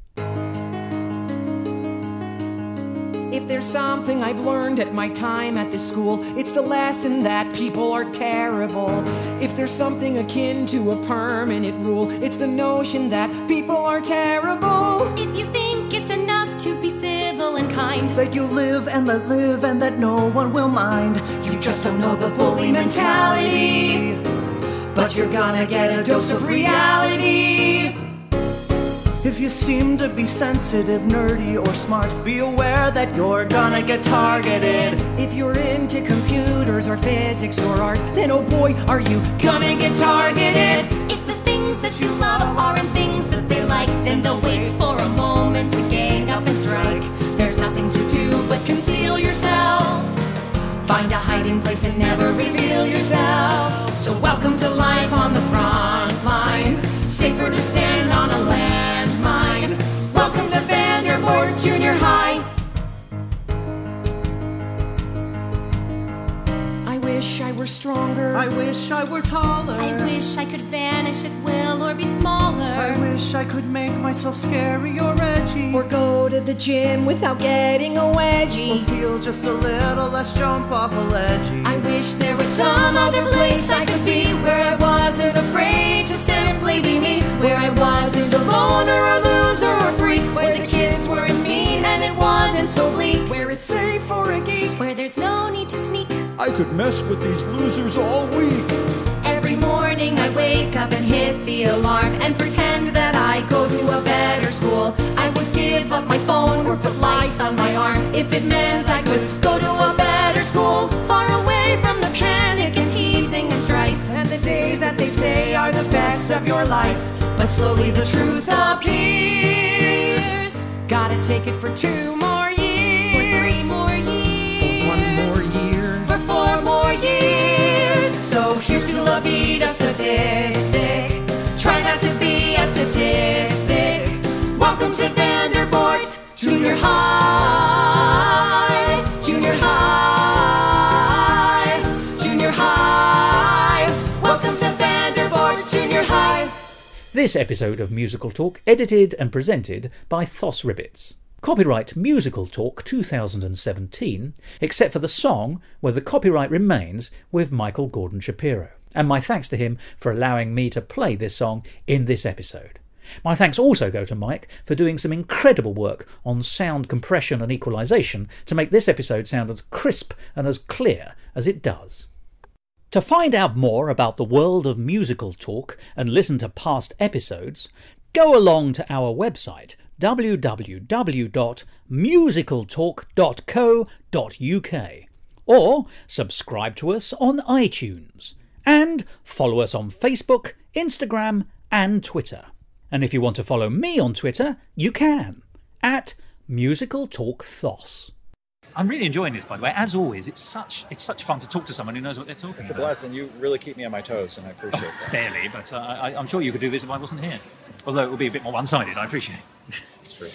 If there's something I've learned at my time at this school, it's the lesson that people are terrible. If there's something akin to a permanent rule, it's the notion that people are terrible. If you think it's enough to be civil and kind, that you live and let live and that no one will mind, you just don't know the bully mentality. But you're gonna get a dose of reality. If you seem to be sensitive, nerdy, or smart, be aware that you're gonna get targeted. If you're into computers or physics or art, then oh boy, are you gonna get targeted. if the things that you love aren't things that they like, then they'll wait for a moment to gang up and strike. There's nothing to do but conceal yourself. Find a hiding place and never reveal yourself. So welcome to life on the front line. Safer to stand on a landmine. Welcome to Vanderbilt Junior High. I wish I were stronger. I wish I were taller. I wish I could vanish at will or be smaller. I wish I could make myself scary or edgy. Or go to the gym without getting a wedgie. Or feel just a little less jump off a ledgy. I wish there was some other place I could be, where I wasn't afraid to simply be me, where I wasn't a loner, a loser, or freak, where the kids weren't mean and it wasn't so bleak, Where it's safe for a geek. where there's no need to sneak. I could mess with these losers all week. Every morning I wake up and hit the alarm and pretend that I go to a better school. I would give up my phone or put lights on my arm if it meant I could go to a better school, far away from the panic and teasing and strife, And the days that they say are the best of your life. but slowly the truth appears. Gotta take it for 2 more years. For 3 more years. 1 more year. For 4 more years. So here's to La Vida statistic. Try not to be a statistic. Welcome to Vanderbilt Junior High. Junior High. Junior High. Welcome to Vanderbilt Junior High. This episode of Musical Talk edited and presented by Thos. Copyright Musical Talk 2017, except for the song where the copyright remains with Michael Gordon Shapiro. And my thanks to him for allowing me to play this song in this episode. My thanks also go to Mike for doing some incredible work on sound compression and equalisation to make this episode sound as crisp and as clear as it does. To find out more about the world of musical talk and listen to past episodes, go along to our website www.musicaltalk.co.uk or subscribe to us on iTunes and follow us on Facebook, Instagram and Twitter. And if you want to follow me on Twitter, you can, at Musical Talk Thos. I'm really enjoying this, by the way. As always, it's such fun to talk to someone who knows what they're talking about. It's a blast, and you really keep me on my toes, and I appreciate that. Barely, but I'm sure you could do this if I wasn't here. Although it would be a bit more one-sided, I appreciate it. It's true.